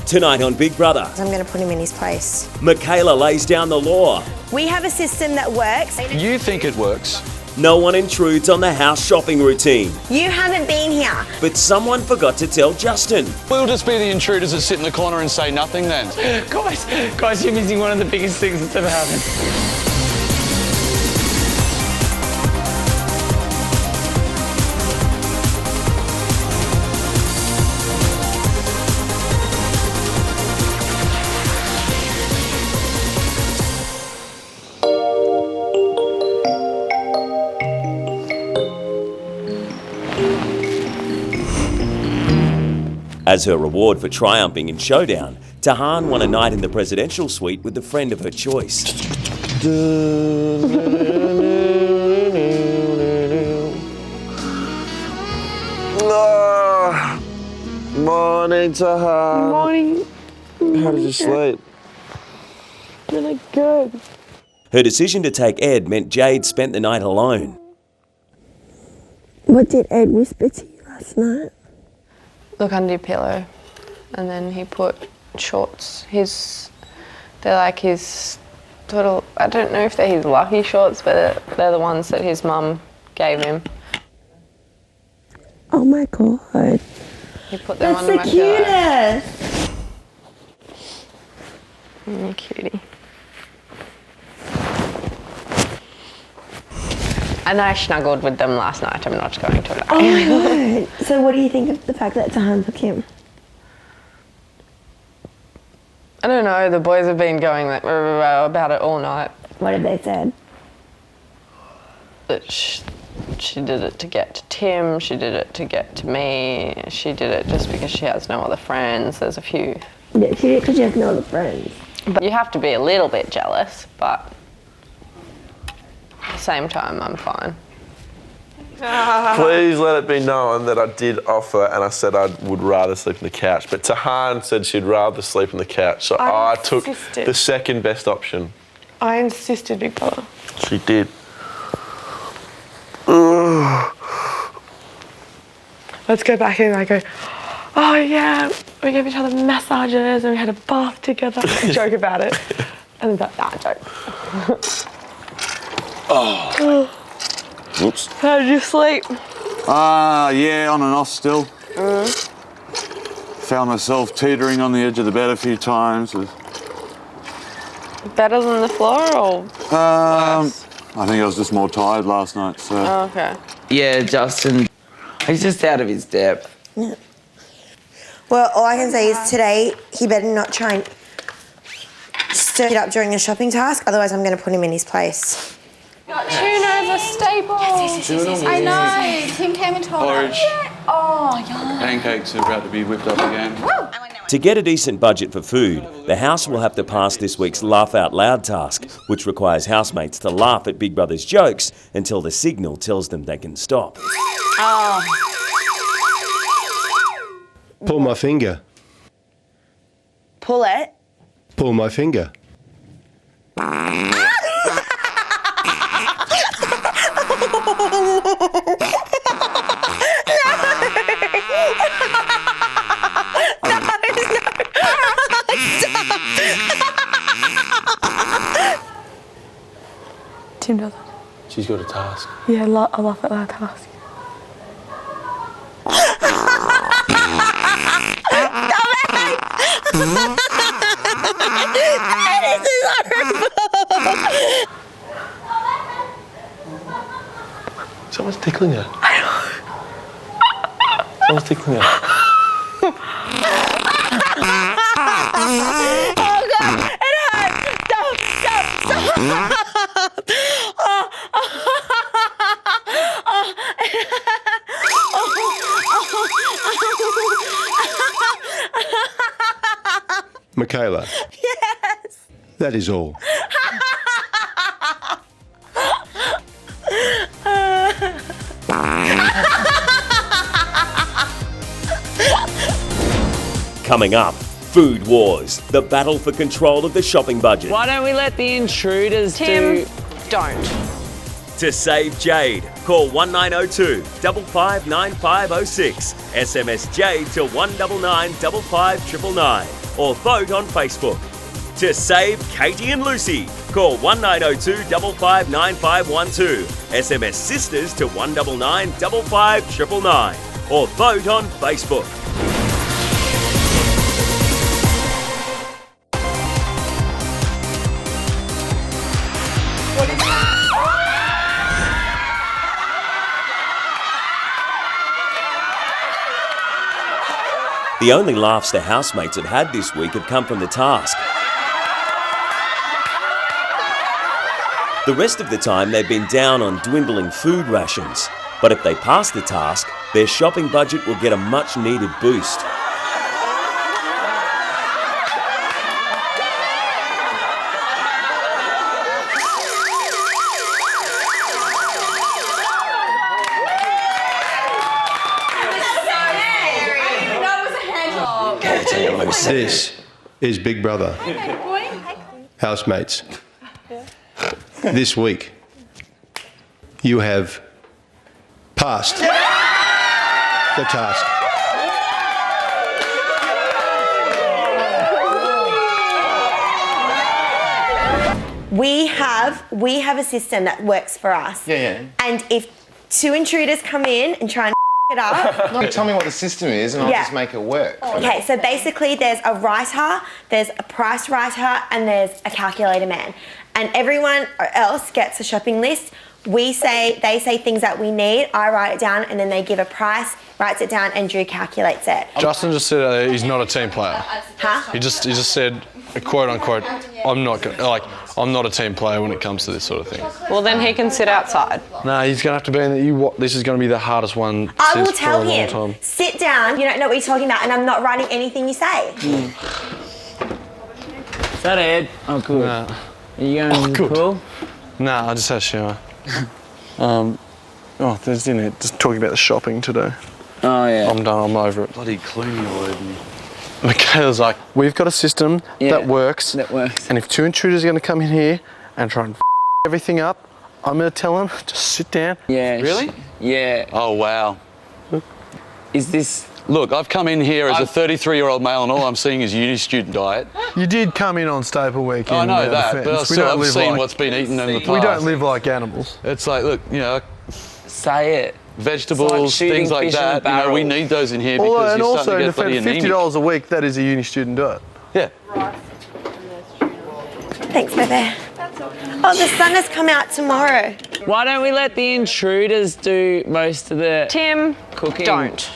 Tonight on Big Brother, I'm going to put him in his place. Michaela lays down the law. We have a system that works. You think it works? No one intrudes on the house shopping routine. You haven't been here. But someone forgot to tell Justin. We'll just be the intruders that sit in the corner and say nothing then. Guys, you're missing one of the biggest things that's ever happened. As her reward for triumphing in Showdown, Tahan won a night in the presidential suite with the friend of her choice. Morning, Tahan. Morning. How did you sleep? Really good. Her decision to take Ed meant Jade spent the night alone. What did Ed whisper to you last night? Look under your pillow, and then he put shorts. They're like his little, I don't know if they're his lucky shorts, but they're the ones that his mum gave him. Oh my God. He put them That's under the my pillow. cutest. You cutie. And I snuggled with them last night. I'm not going to lie. Oh my God. So what do you think of the fact that Tahan took him? I don't know. The boys have been going like, about it all night. What have they said? That she did it to get to Tim. She did it to get to me. She did it just because she has no other friends. There's a few. Yeah, she did because she has no other friends. But you have to be a little bit jealous, but at the same time, I'm fine. Please let it be known that I did offer and I said I would rather sleep on the couch. But Tahan said she'd rather sleep on the couch, so I took the second best option. I insisted, Big Brother. She did. Let's go back in and I go, oh yeah, we gave each other massages and we had a bath together. Joke about it. And then joke. Whoops. How did you sleep? Yeah, on and off still. Found myself teetering on the edge of the bed a few times. Better than the floor or worse? I think I was just more tired last night, so... Oh, okay. Yeah, Justin, he's just out of his depth. Yeah. Well, all I can say is today he better not try and stir it up during the shopping task, otherwise I'm going to put him in his place. Tuna's a staple. Yes. I know. Tim came and told Porridge. us. Oh, yeah. Pancakes are about to be whipped up again. To get a decent budget for food, the house will have to pass this week's Laugh Out Loud task, which requires housemates to laugh at Big Brother's jokes until the signal tells them they can stop. Pull my finger. Pull it. Pull my finger. Tim does it. She's got a task. Yeah, I laugh at that task. Someone's tickling her. Someone's tickling her. Michaela. Yes. That is all. Coming up, Food Wars, the battle for control of the shopping budget. Why don't we let the intruders Tim, don't. To save Jade, call 1902 559506, SMS Jade to 199 55599, or vote on Facebook. To save Katie and Lucy, call 1902 559512, SMS Sisters to 199 55999, or vote on Facebook. The only laughs the housemates have had this week have come from the task. The rest of the time they've been down on dwindling food rations. But if they pass the task, their shopping budget will get a much needed boost. This is Big Brother. Housemates. This week, you have passed the task. We have a system that works for us. Yeah. And if two intruders come in and try and it up. No, tell me what the system is and I'll just make it work. Okay, so basically there's a writer, there's a price writer, and there's a calculator man. And everyone else gets a shopping list. They say things that we need, I write it down, and then they give a price, writes it down, and Drew calculates it. Justin just said he's not a team player. Huh? He just said, quote unquote, I'm not a team player when it comes to this sort of thing. Well, then he can sit outside. Nah, he's going to have to be in the... This is going to be the hardest one I will for tell a long him, time. sit down, you don't know what you're talking about, and I'm not writing anything you say. Is that Ed? Oh, cool. Nah. Are you going to the pool? Nah, I just had a shower. There's in it, just talking about the shopping today. Oh, yeah. I'm done, I'm over it. Bloody Clooney all over me. Michaela's like, we've got a system that works. That works. And if two intruders are going to come in here and try and everything up, I'm going to tell them, just sit down. Yeah. Really? Yeah. Oh, wow. Is this... Look, I've come in here as a 33-year-old male and all I'm seeing is uni student diet. You did come in on Staple Weekend. I know that, but I've seen what's been eaten in the past. We don't live like animals. It's like, look, Say it. Vegetables, things like that. You know, we need those in here because you're starting to get bloody anemic. $50 a week, that is a uni student diet. Yeah. Thanks, Bebe. Oh, the sun has come out tomorrow. Why don't we let the intruders do most of the Tim, cooking? don't.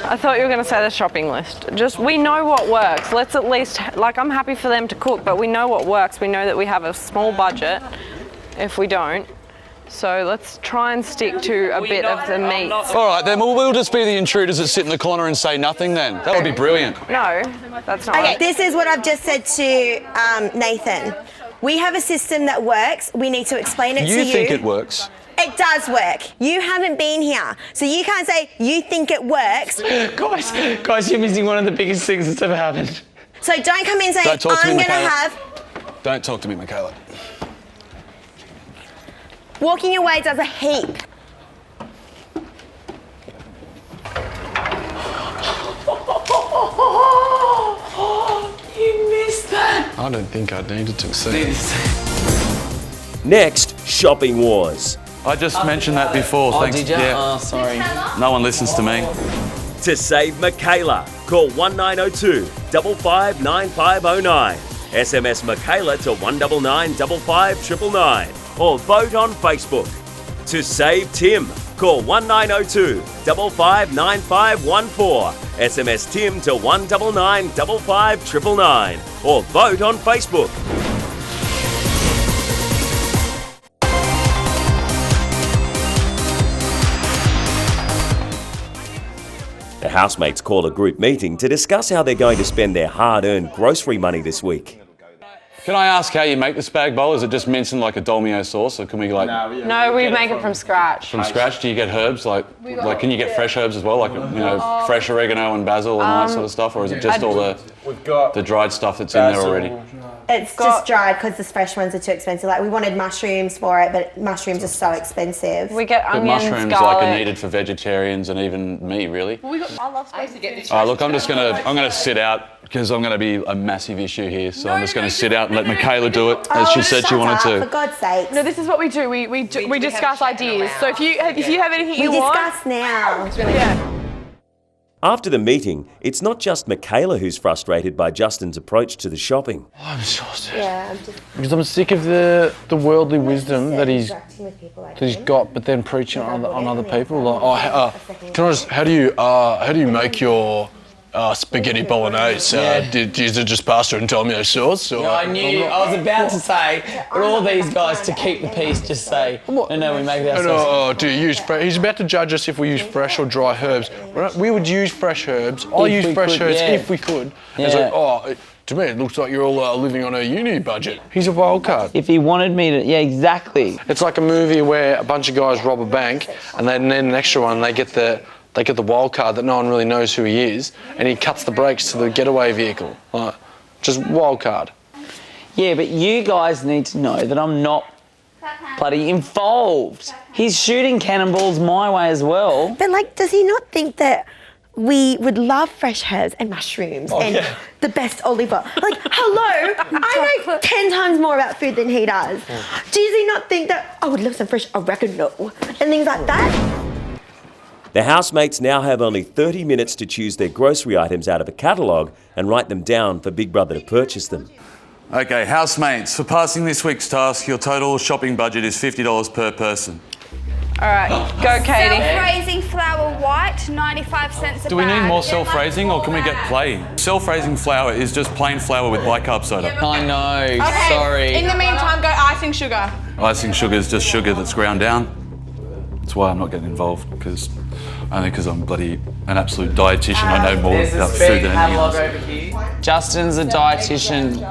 I thought you were going to say the shopping list. We know what works. Let's at least, I'm happy for them to cook, but we know what works. We know that we have a small budget if we don't. So let's try and stick to a bit of the meat. All right, then we'll just be the intruders that sit in the corner and say nothing then. That would be brilliant. No, that's not Okay, right. this is what I've just said to Nathan. We have a system that works. We need to explain it to you. You think it works? It does work. You haven't been here, so you can't say you think it works. Guys, you're missing one of the biggest things that's ever happened. So don't come in saying, I'm going to have... Don't talk to me, Michaela. Walking away does a heap. You missed that. I don't think I needed to see. Next, shopping wars. I just mentioned that before, thanks. Did you? Yeah. Oh, sorry. No one listens to me. To save Michaela, call 1902 559509. SMS Michaela to 199 55999, or vote on Facebook. To save Tim, call 1902 559514. SMS Tim to 199 55999, or vote on Facebook. The housemates call a group meeting to discuss how they're going to spend their hard-earned grocery money this week. Can I ask how you make the spag bowl? Is it just minced in like a dolmio sauce, or can we No, we make it from scratch. From scratch? Do you get herbs? Like can you get fresh herbs as well? Like fresh oregano and basil and all that sort of stuff, or is it just all the dried stuff that's in there already? It's just dried because the fresh ones are too expensive. Like we wanted mushrooms for it, but mushrooms are so expensive. We get But onions, mushrooms garlic. are needed for vegetarians and even me, really. I love spicy get Look, I'm gonna sit out because I'm gonna be a massive issue here. So I'm just gonna sit out and let Michaela do it as she said she wanted For to. God's sake. No, this is what we do. We discuss ideas. So if you have anything you want, discuss now. Yeah. After the meeting, it's not just Michaela who's frustrated by Justin's approach to the shopping. I'm exhausted. Yeah, I'm just Because I'm sick of the worldly wisdom that he's interacting with people like him. got, but then preaching on other people. Like, can I just? How do you make your spaghetti bolognese? Is it just pasta and tomato sauce? Or? No, I knew. I was about to say, but all these guys, to keep the peace, just say, no, we make it ourselves. Do you use fresh? He's about to judge us if we use fresh or dry herbs. We would use fresh herbs. I use fresh herbs if we could. Yeah. It's like, to me, it looks like you're all living on a uni budget. He's a wild card. If he wanted me to, yeah, exactly. It's like a movie where a bunch of guys rob a bank and then an extra one, they get the wild card that no one really knows who he is, and he cuts the brakes to the getaway vehicle. Like, just wild card. Yeah, but you guys need to know that I'm not bloody involved. He's shooting cannonballs my way as well. But like, does he not think that we would love fresh herbs and mushrooms and the best olive oil? Like, hello, I know 10 times more about food than he does. Does he not think that I would love some fresh oregano and things like that? The housemates now have only 30 minutes to choose their grocery items out of a catalogue and write them down for Big Brother to purchase them. Okay, housemates, for passing this week's task, your total shopping budget is $50 per person. All right, go Katie. Self-raising flour white, 95 cents a bag. Do we need more self-raising or can we get plain? Self-raising flour is just plain flour with bicarb soda. I know, Okay, sorry. in the meantime, go icing sugar. Icing sugar is just sugar that's ground down. That's why I'm not getting involved, only because I'm bloody an absolute dietitian. I know more about food than anything else. over here. Justin's a dietitian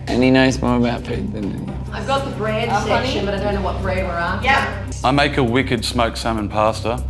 and he knows more about food than I've got the bread section, but I don't know what bread we're on. Yeah. I make a wicked smoked salmon pasta,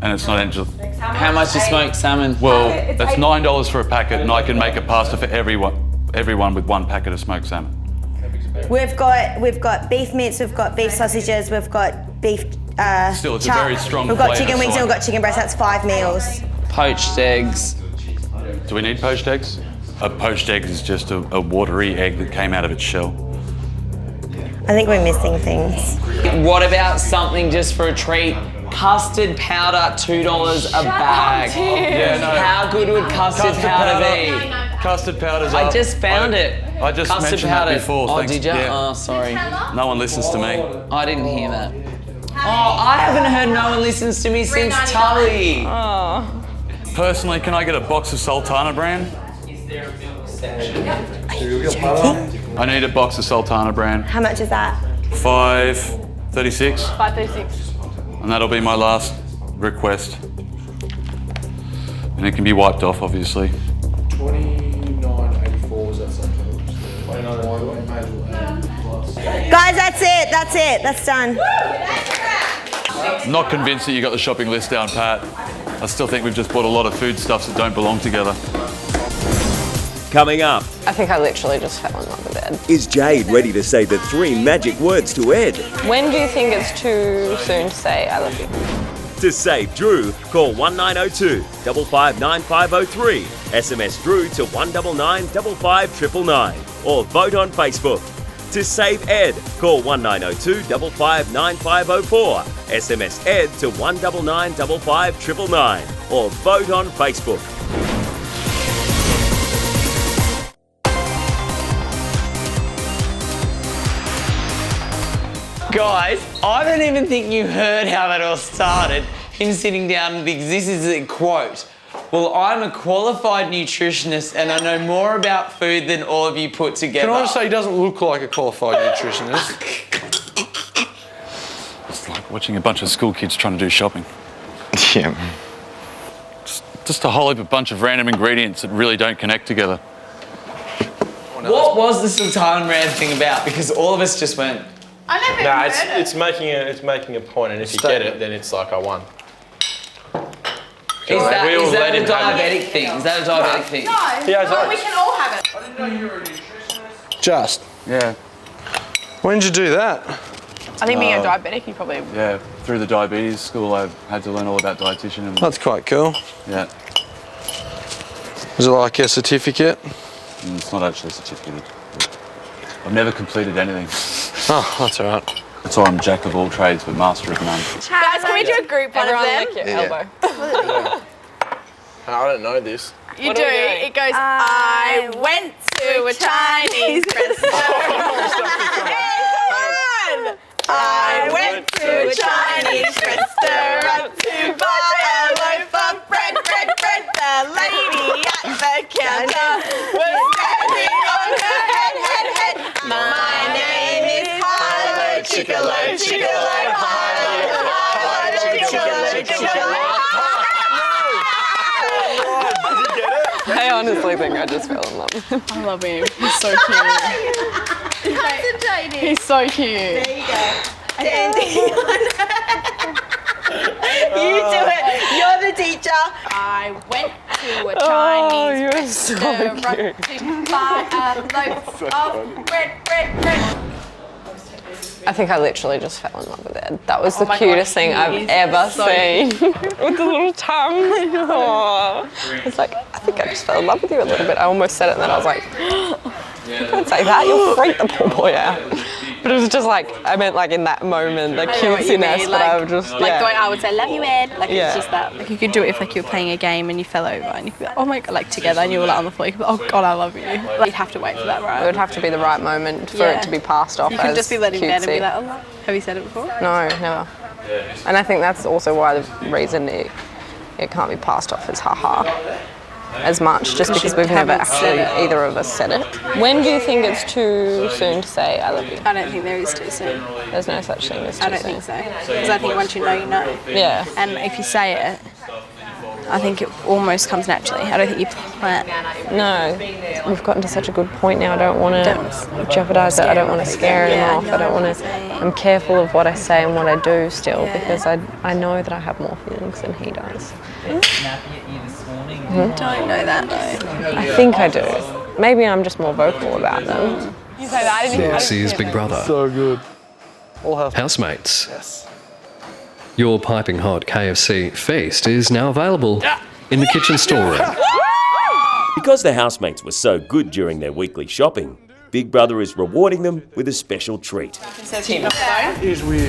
and it's not angel. How much is smoked salmon? Well, that's $9 for a packet, and I can make a pasta for everyone with one packet of smoked salmon. We've got beef mince, we've got beef sausages, we've got beef Still, it's chop. a very strong We've got flavour, chicken wings so and we've got chicken breast. That's 5 meals. Poached eggs. Do we need poached eggs? A poached egg is just a watery egg that came out of its shell. I think we're missing things. What about something just for a treat? Custard powder, $2 a bag. Yeah, no. How good would custard powder be? Custard powder's up. I just found it. I just Custard mentioned powder. that before. Oh, thanks. did you? Yeah. Oh, sorry. No one listens to me. I didn't hear that. Oh, I haven't heard no one listens to me since Tully. Oh. Personally, can I get a box of Sultana brand? I need a box of Sultana brand. How much is that? $5.36. $5.36. And that'll be my last request. And it can be wiped off, obviously. $29.84 was that something? Guys, that's it, that's done. Not convinced that you got the shopping list down pat. I still think we've just bought a lot of foodstuffs that don't belong together. Coming up, I think I literally just fell in love with Ed. is Jade ready to say the 3 magic words to Ed? When do you think it's too soon to say I love you? To save Drew, call 1902 559503, SMS Drew to 199 55999, or vote on Facebook. To save Ed, call 1902 559504, SMS Ed to 199 55999, or vote on Facebook. Guys, I don't even think you heard how that all started. Him sitting down because this is a quote. Well, I'm a qualified nutritionist and I know more about food than all of you put together. Can I just say he doesn't look like a qualified nutritionist? It's like watching a bunch of school kids trying to do shopping. Yeah. Just a whole heap of bunch of random ingredients that really don't connect together. What was the Sultan brand thing about? Because all of us just went, I never Nah, heard it. it's making a point, and if you get it, then it's like I won. Is that we all a let him have it. diabetic thing? Is that a diabetic thing? No, Yeah, no, we can all have it. I didn't know you were a nutritionist. Just? Yeah. When did you do that? I think being a diabetic, you probably. Yeah, through the diabetes school, I had to learn all about dietitian. And, That's quite cool. yeah. Is it like a certificate? It's not actually a certificate. I've never completed anything. Oh, that's all right. That's why I'm jack of all trades but master of none. Guys, can we do a group one of them? Lick your elbow. I don't know this. You do. It goes, I went to a Chinese restaurant. I went to a Chinese restaurant to buy a loaf of bread. The lady at the counter was standing on her head. My name is Harlow, Chickalo, I honestly think I just fell in love with him. I love him. He's so cute. Concentrating. He's so cute. There you go. You do it. You're the teacher. I went to a Chinese you're so restaurant to buy a loaf of bread. I think I literally just fell in love with Ed. That was the cutest thing I've ever seen. With the little tongue. Aww. It's like, I think I just fell in love with you a little bit. I almost said it and then I was like, you can't say that, you'll freak the poor boy out. But it was just like, I meant like in that moment, the cutesiness, but I would just, Like the way I would say, love you, Ed. Like Yeah. it's just that. Like you could do it if like you were playing a game and you fell over and you could be like, oh my god, like together and you were like on the floor, you could be like, oh god, I love you. Like you'd have to wait for that, right? It would have to be the right moment for it to be passed off You as could just be letting bed and be cutesy. like, oh, have you said it before? No, never. And I think that's also why the reason it can't be passed off as haha as much, just because we've never actually either of us said it. When do you think it's too soon to say I love you? I don't think there is too soon. There's no such thing as too soon. I don't think so. Because I think once you know, you know. Yeah. And if you say it, I think it almost comes naturally. I don't think you plan. No, we've gotten to such a good point now. I don't want to jeopardise it. I don't want to scare him off. I don't want to. I'm careful of what I say and what I do still because I know that I have more feelings than he does. Don't know that though. I think I do. Maybe I'm just more vocal about them. You say that? KFC's Big Brother. So good. Housemates. Your piping hot KFC feast is now available in the kitchen storeroom. Because the housemates were so good during their weekly shopping, Big Brother is rewarding them with a special treat. Says him. It is weird.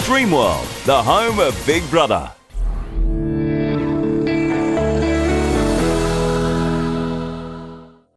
Dreamworld, the home of Big Brother.